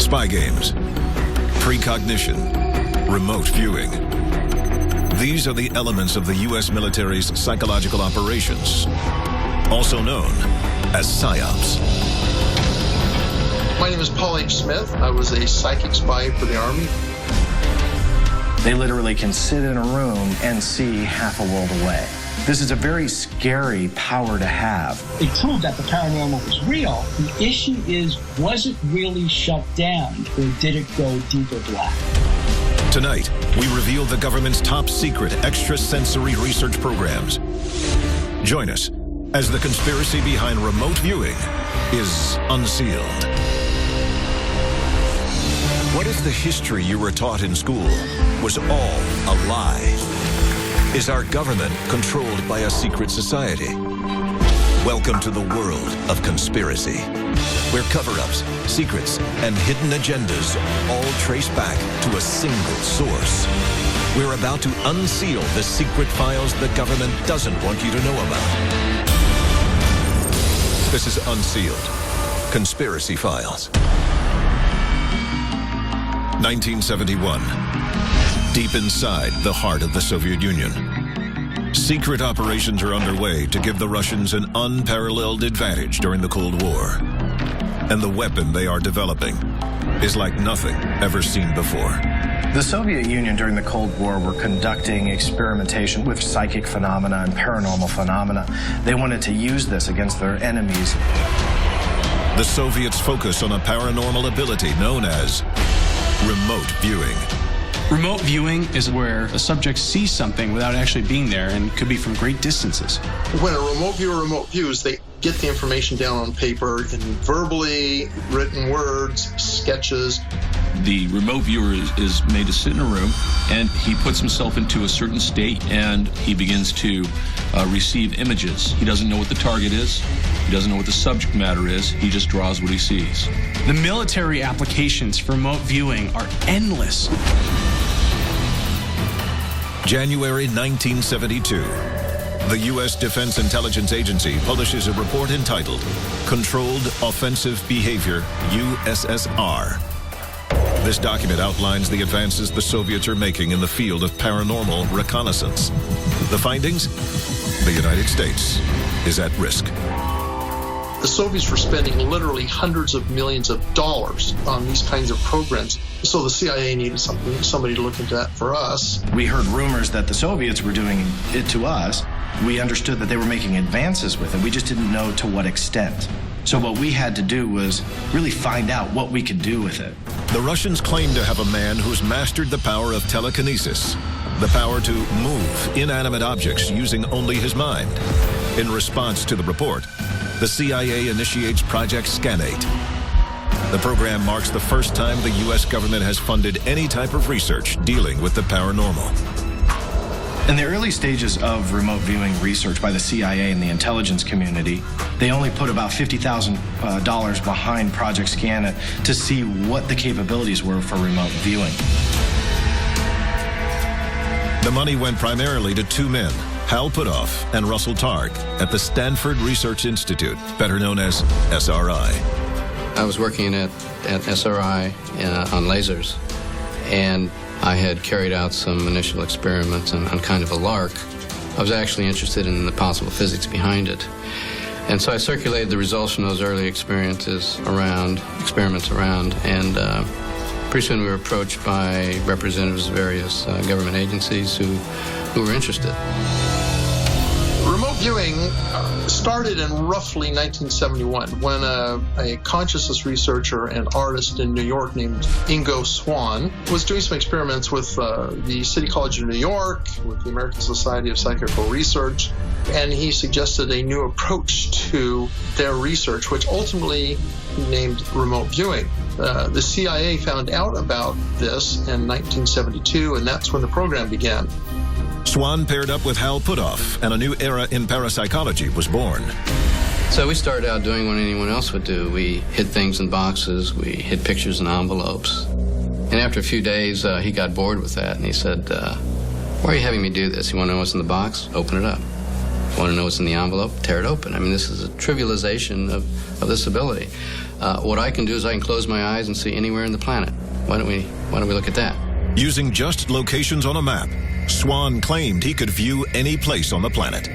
spy games, precognition, remote viewing. These are the elements of the U.S. military's psychological operations, also known as PSYOPs. My name is Paul H. Smith. I was a psychic spy for the Army. They literally can sit in a room and see half a world away. This is a very scary power to have. It proved that the paranormal was real. The issue is, was it really shut down, or did it go deeper black? Tonight, we reveal the government's top secret extrasensory research programs. Join us as the conspiracy behind remote viewing is unsealed. What if the history you were taught in school was all a lie? Is our government controlled by a secret society? Welcome to the world of conspiracy, where cover-ups, secrets, and hidden agendas all trace back to a single source. We're about to unseal the secret files the government doesn't want you to know about. This is Unsealed, Conspiracy Files. 1971. Deep inside the heart of the Soviet Union, secret operations are underway to give the Russians an unparalleled advantage during the Cold War. And the weapon they are developing is like nothing ever seen before. The Soviet Union during the Cold War were conducting experimentation with psychic phenomena and paranormal phenomena. They wanted to use this against their enemies. The Soviets focus on a paranormal ability known as remote viewing. Remote viewing is where a subject sees something without actually being there, and could be from great distances. When a remote viewer remote views, they get the information down on paper in verbally written words, sketches. The remote viewer is made to sit in a room, and he puts himself into a certain state, and he begins to receive images. He doesn't know what the target is. He doesn't know what the subject matter is. He just draws what he sees. The military applications for remote viewing are endless. January 1972. The U.S. Defense Intelligence Agency publishes a report entitled Controlled Offensive Behavior, USSR. This document outlines the advances the Soviets are making in the field of paranormal reconnaissance. The findings? The United States is at risk. The Soviets were spending literally hundreds of millions of dollars on these kinds of programs. So the CIA needed somebody to look into that for us. We heard rumors that the Soviets were doing it to us. We understood that they were making advances with it. We just didn't know to what extent. So what we had to do was really find out what we could do with it. The Russians claim to have a man who's mastered the power of telekinesis, the power to move inanimate objects using only his mind. In response to the report, the CIA initiates Project Scanate. The program marks the first time the U.S. government has funded any type of research dealing with the paranormal. In the early stages of remote viewing research by the CIA and the intelligence community, they only put about $50,000 behind Project Scanate to see what the capabilities were for remote viewing. The money went primarily to two men, Hal Puthoff and Russell Targ, at the Stanford Research Institute, better known as SRI. I was working at SRI on lasers, and I had carried out some initial experiments on kind of a lark. I was actually interested in the possible physics behind it. And so I circulated the results from those early experiments around, and pretty soon we were approached by representatives of various government agencies who were interested. Remote viewing started in roughly 1971 when a consciousness researcher and artist in New York named Ingo Swann was doing some experiments with the City College of New York, with the American Society of Psychical Research, and he suggested a new approach to their research, which ultimately he named remote viewing. The CIA found out about this in 1972, and that's when the program began. Swann paired up with Hal Puthoff, and a new era in parapsychology was born. So we started out doing what anyone else would do. We hid things in boxes, we hid pictures in envelopes. And after a few days, he got bored with that, and he said, why are you having me do this? You want to know what's in the box? Open it up. Want to know what's in the envelope? Tear it open. I mean, this is a trivialization of this ability. What I can do is I can close my eyes and see anywhere in the planet. Why don't we look at that? Using just locations on a map, Swan claimed he could view any place on the planet.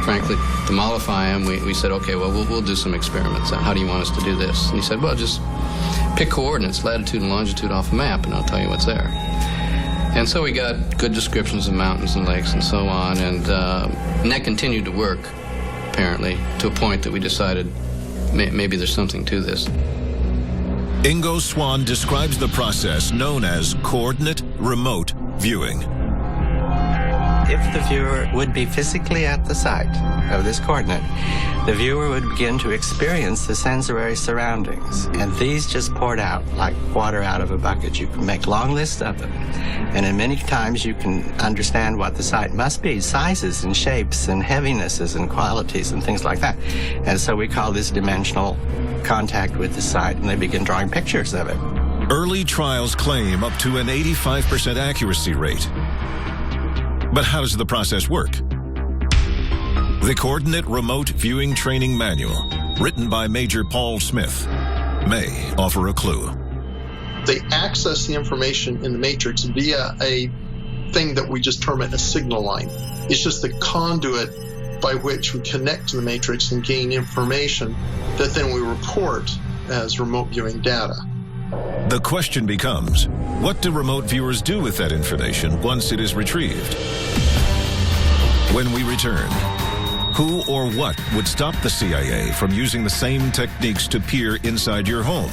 Frankly, to mollify him, we said, okay, well, we'll do some experiments. How do you want us to do this? And he said, well, just pick coordinates, latitude and longitude off a map, and I'll tell you what's there. And so we got good descriptions of mountains and lakes and so on, and that continued to work, apparently, to a point that we decided maybe there's something to this. Ingo Swan describes the process known as coordinate remote viewing. If the viewer would be physically at the site of this coordinate, the viewer would begin to experience the sensory surroundings. And these just poured out like water out of a bucket. You can make long lists of them. And in many times you can understand what the site must be, sizes and shapes and heavinesses and qualities and things like that. And so we call this dimensional contact with the site, and they begin drawing pictures of it. Early trials claim up to an 85% accuracy rate. But how does the process work? The Coordinate Remote Viewing Training Manual, written by Major Paul Smith, may offer a clue. They access the information in the matrix via a thing that we just term it a signal line. It's just the conduit by which we connect to the matrix and gain information that then we report as remote viewing data. The question becomes, what do remote viewers do with that information once it is retrieved? When we return, who or what would stop the CIA from using the same techniques to peer inside your home?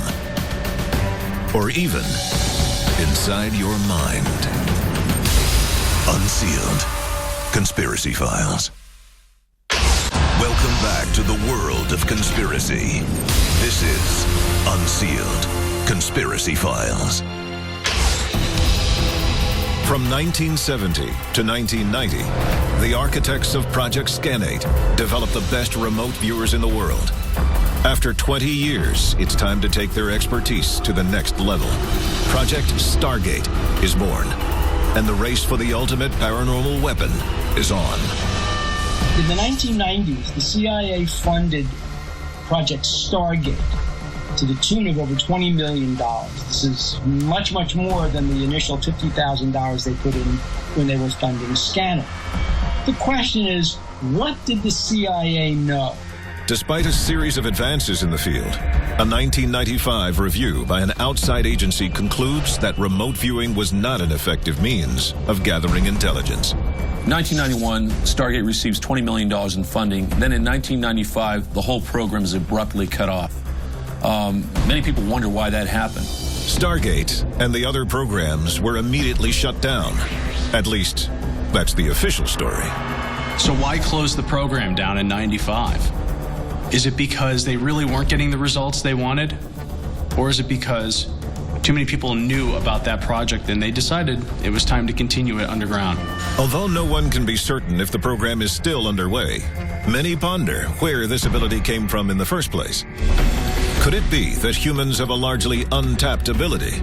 Or even inside your mind? Unsealed. Conspiracy Files. Welcome back to the world of conspiracy. This is Unsealed. Conspiracy Files. From 1970 to 1990, the architects of Project Scanate developed the best remote viewers in the world. After 20 years, it's time to take their expertise to the next level. Project Stargate is born, and the race for the ultimate paranormal weapon is on. In the 1990s, the CIA funded Project Stargate to the tune of over $20 million. This is much, much more than the initial $50,000 they put in when they were funding Scanner. The question is, what did the CIA know? Despite a series of advances in the field, a 1995 review by an outside agency concludes that remote viewing was not an effective means of gathering intelligence. 1991, Stargate receives $20 million in funding. Then in 1995, the whole program is abruptly cut off. Many people wonder why that happened. Stargate and the other programs were immediately shut down. At least, that's the official story. So why close the program down in 95? Is it because they really weren't getting the results they wanted? Or is it because too many people knew about that project and they decided it was time to continue it underground? Although no one can be certain if the program is still underway, many ponder where this ability came from in the first place. Could it be that humans have a largely untapped ability?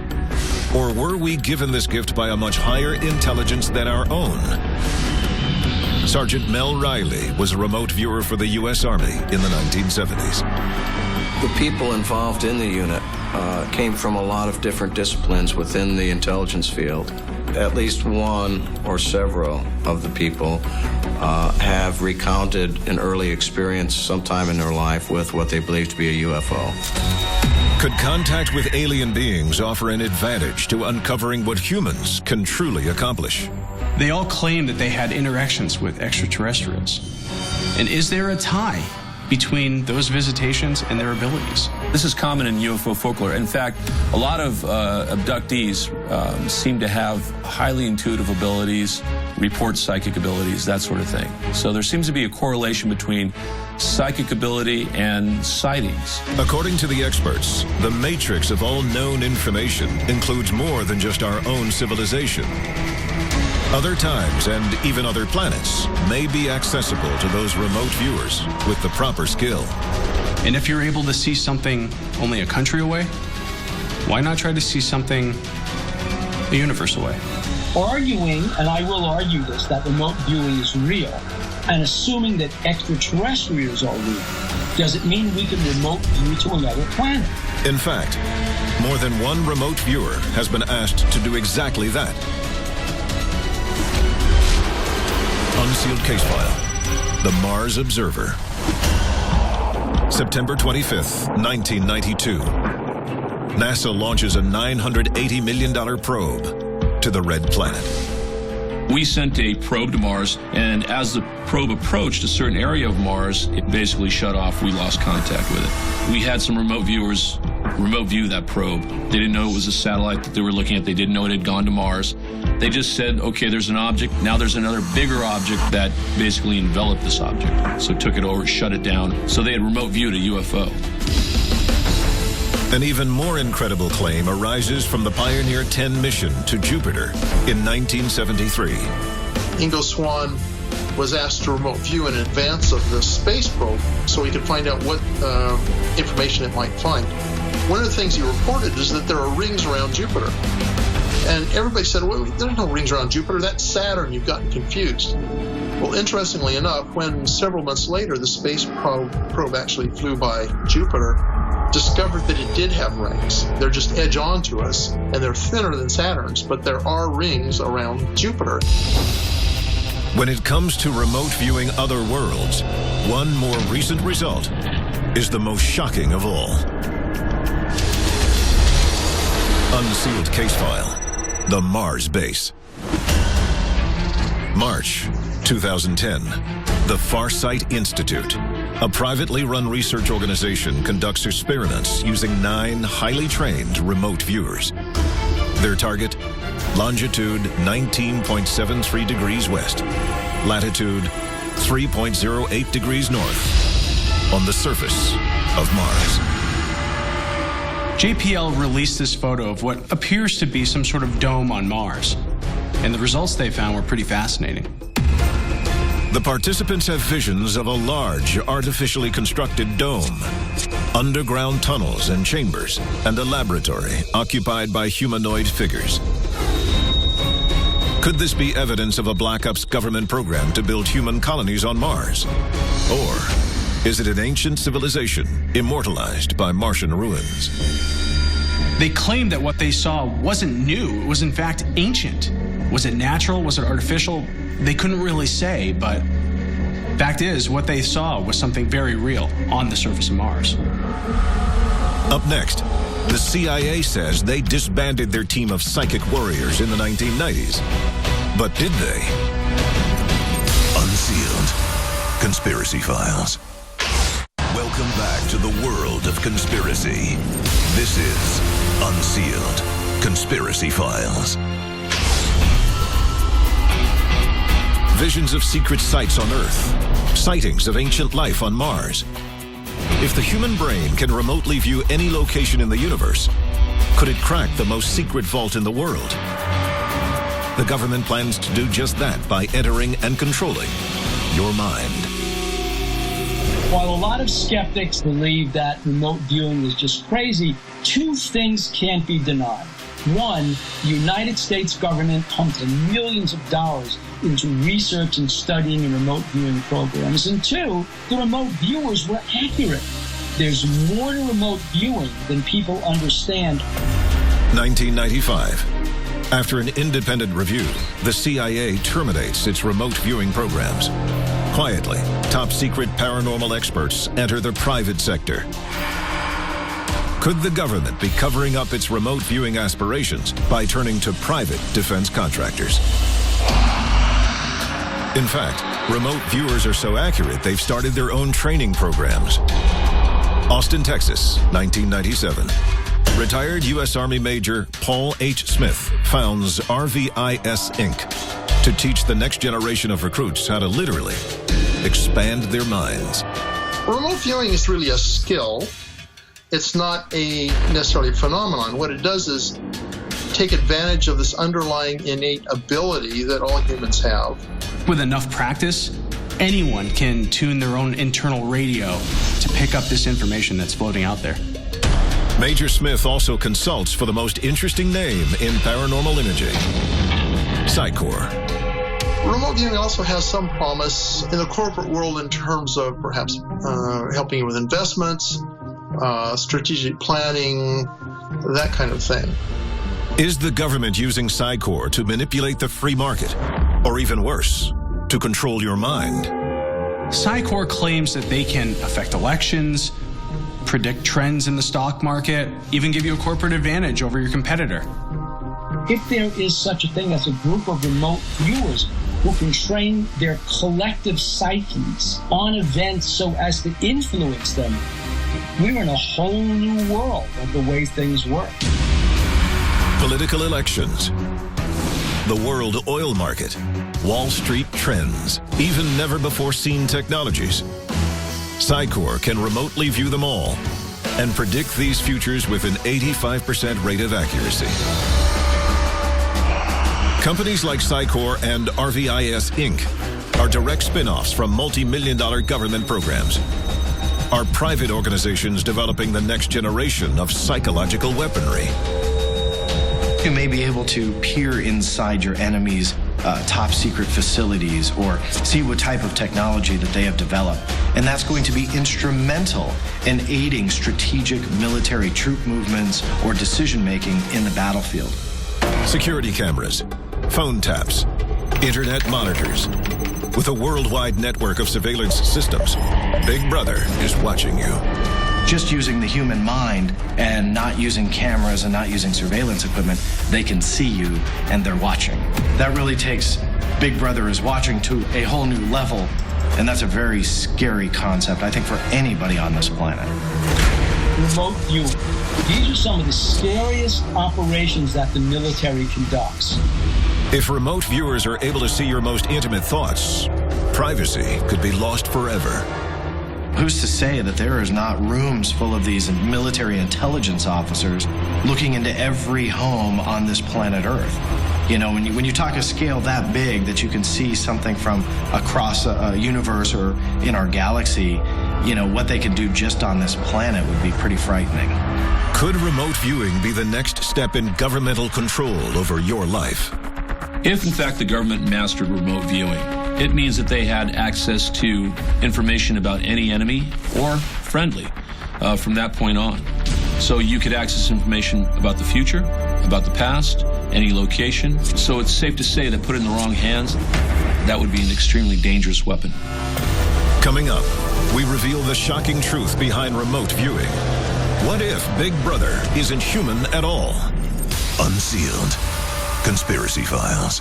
Or were we given this gift by a much higher intelligence than our own? Sergeant Mel Riley was a remote viewer for the U.S. Army in the 1970s. The people involved in the unit came from a lot of different disciplines within the intelligence field. At least one or several of the people have recounted an early experience sometime in their life with what they believe to be a UFO. Could contact with alien beings offer an advantage to uncovering what humans can truly accomplish? They all claim that they had interactions with extraterrestrials. And is there a tie between those visitations and their abilities? This is common in UFO folklore. In fact, a lot of abductees seem to have highly intuitive abilities, report psychic abilities, that sort of thing. So there seems to be a correlation between psychic ability and sightings. According to the experts, the matrix of all known information includes more than just our own civilization. Other times and even other planets may be accessible to those remote viewers with the proper skill. And if you're able to see something only a country away, why not try to see something a universe away? Arguing, and I will argue this, that remote viewing is real, And assuming that extraterrestrials are real, does it mean we can remote view to another planet? In fact, more than one remote viewer has been asked to do exactly that. Unsealed case file, the Mars Observer. September 25th, 1992. NASA launches a $980 million probe to the red planet. We sent a probe to Mars, and as the probe approached a certain area of Mars, it basically shut off. We lost contact with it. We had some remote viewers remote view that probe. They didn't know it was a satellite that they were looking at. They didn't know it had gone to Mars. They just said, okay, there's an object. Now there's another bigger object that basically enveloped this object. So took it over, shut it down. So they had remote viewed a UFO. An even more incredible claim arises from the Pioneer 10 mission to Jupiter in 1973. Ingo Swann was asked to remote view in advance of the space probe so he could find out what information it might find. One of the things he reported is that there are rings around Jupiter. And everybody said, well, there's no rings around Jupiter. That's Saturn. You've gotten confused. Well, interestingly enough, when several months later the space probe actually flew by Jupiter, discovered that it did have rings. They're just edge on to us, and they're thinner than Saturn's, but there are rings around Jupiter. When it comes to remote viewing other worlds, one more recent result is the most shocking of all. Unsealed case file, the Mars base. March 2010, the Farsight Institute, a privately run research organization, conducts experiments using 9 highly trained remote viewers. Their target, longitude 19.73 degrees west, latitude 3.08 degrees north, on the surface of Mars. JPL released this photo of what appears to be some sort of dome on Mars, and the results they found were pretty fascinating. The participants have visions of a large, artificially constructed dome, underground tunnels and chambers, and a laboratory occupied by humanoid figures. Could this be evidence of a Black Ops government program to build human colonies on Mars? Or is it an ancient civilization immortalized by Martian ruins? They claimed that what they saw wasn't new, it was in fact ancient. Was it natural? Was it artificial? They couldn't really say, but fact is, what they saw was something very real on the surface of Mars. Up next, the CIA says they disbanded their team of psychic warriors in the 1990s. But did they? Unsealed. Conspiracy Files. Welcome back to the world of conspiracy. This is Unsealed. Conspiracy Files. Visions of secret sites on Earth. Sightings of ancient life on Mars. If the human brain can remotely view any location in the universe, could it crack the most secret vault in the world? The government plans to do just that by entering and controlling your mind. While a lot of skeptics believe that remote viewing is just crazy, 2 things can't be denied. 1, the United States government pumped millions of dollars into research and studying and remote viewing programs. And 2, the remote viewers were accurate. There's more to remote viewing than people understand. 1995. After an independent review, the CIA terminates its remote viewing programs. Quietly, top-secret paranormal experts enter the private sector. Could the government be covering up its remote viewing aspirations by turning to private defense contractors? In fact, remote viewers are so accurate they've started their own training programs. Austin, Texas, 1997. Retired U.S. Army Major Paul H. Smith founds RVIS Inc. to teach the next generation of recruits how to literally expand their minds. Remote viewing is really a skill. It's not necessarily a phenomenon. What it does is take advantage of this underlying innate ability that all humans have. With enough practice, anyone can tune their own internal radio to pick up this information that's floating out there. Major Smith also consults for the most interesting name in paranormal imaging, Psycor. Remote viewing also has some promise in the corporate world in terms of perhaps helping you with investments, strategic planning, that kind of thing. Is the government using PsyCor to manipulate the free market? Or even worse, to control your mind? PsyCor claims that they can affect elections, predict trends in the stock market, even give you a corporate advantage over your competitor. If there is such a thing as a group of remote viewers who can train their collective psyches on events so as to influence them, we're in a whole new world of the way things work. Political elections, the world oil market, Wall Street trends, even never-before-seen technologies. PsyCor can remotely view them all and predict these futures with an 85% rate of accuracy. Companies like PsyCor and RVIS Inc. are direct spin-offs from multi-million-dollar government programs. Are private organizations developing the next generation of psychological weaponry. You may be able to peer inside your enemy's top secret facilities or see what type of technology that they have developed. And that's going to be instrumental in aiding strategic military troop movements or decision-making in the battlefield. Security cameras, phone taps, internet monitors. With a worldwide network of surveillance systems, Big Brother is watching you. Just using the human mind and not using cameras and not using surveillance equipment, they can see you and they're watching. That really takes Big Brother is watching to a whole new level, and that's a very scary concept, I think, for anybody on this planet. Remote viewing. These are some of the scariest operations that the military conducts. If remote viewers are able to see your most intimate thoughts, privacy could be lost forever. Who's to say that there is not rooms full of these military intelligence officers looking into every home on this planet Earth? You know, when you talk a scale that big that you can see something from across a universe or in our galaxy, you know, what they can do just on this planet would be pretty frightening. Could remote viewing be the next step in governmental control over your life? If, in fact, the government mastered remote viewing, it means that they had access to information about any enemy or friendly from that point on. So you could access information about the future, about the past, any location. So it's safe to say that put it in the wrong hands, that would be an extremely dangerous weapon. Coming up, we reveal the shocking truth behind remote viewing. What if Big Brother isn't human at all? Unsealed. Conspiracy Files.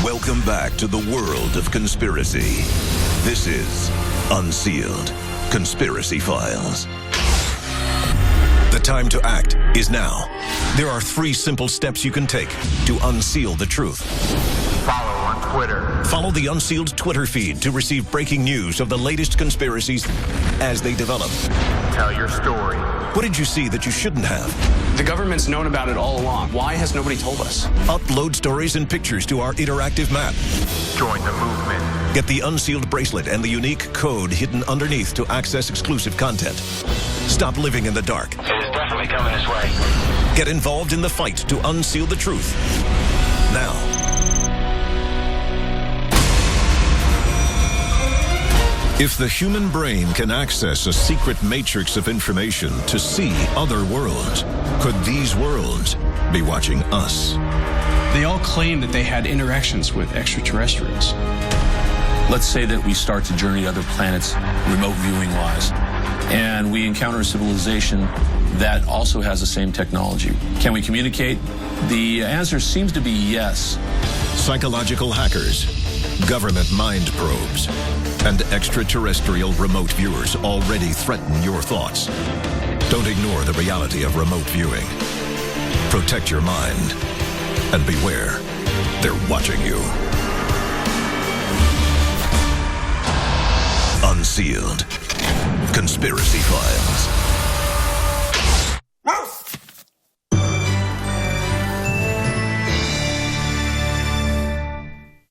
Welcome back to the world of conspiracy. This is Unsealed. Conspiracy Files. The time to act is now. There are 3 simple steps you can take to unseal the truth. Follow on Twitter. Follow the Unsealed Twitter feed to receive breaking news of the latest conspiracies as they develop. Tell your story. What did you see that you shouldn't have? The government's known about it all along. Why has nobody told us? Upload stories and pictures to our interactive map. Join the movement. Get the Unsealed bracelet and the unique code hidden underneath to access exclusive content. Stop living in the dark. It is definitely coming this way. Get involved in the fight to unseal the truth. Now. If the human brain can access a secret matrix of information to see other worlds, could these worlds be watching us? They all claim that they had interactions with extraterrestrials. Let's say that we start to journey to other planets, remote viewing-wise, and we encounter a civilization that also has the same technology. Can we communicate? The answer seems to be yes. Psychological hackers, government mind probes, and extraterrestrial remote viewers already threaten your thoughts. Don't ignore the reality of remote viewing. Protect your mind, and beware, they're watching you. Unsealed. Conspiracy Files.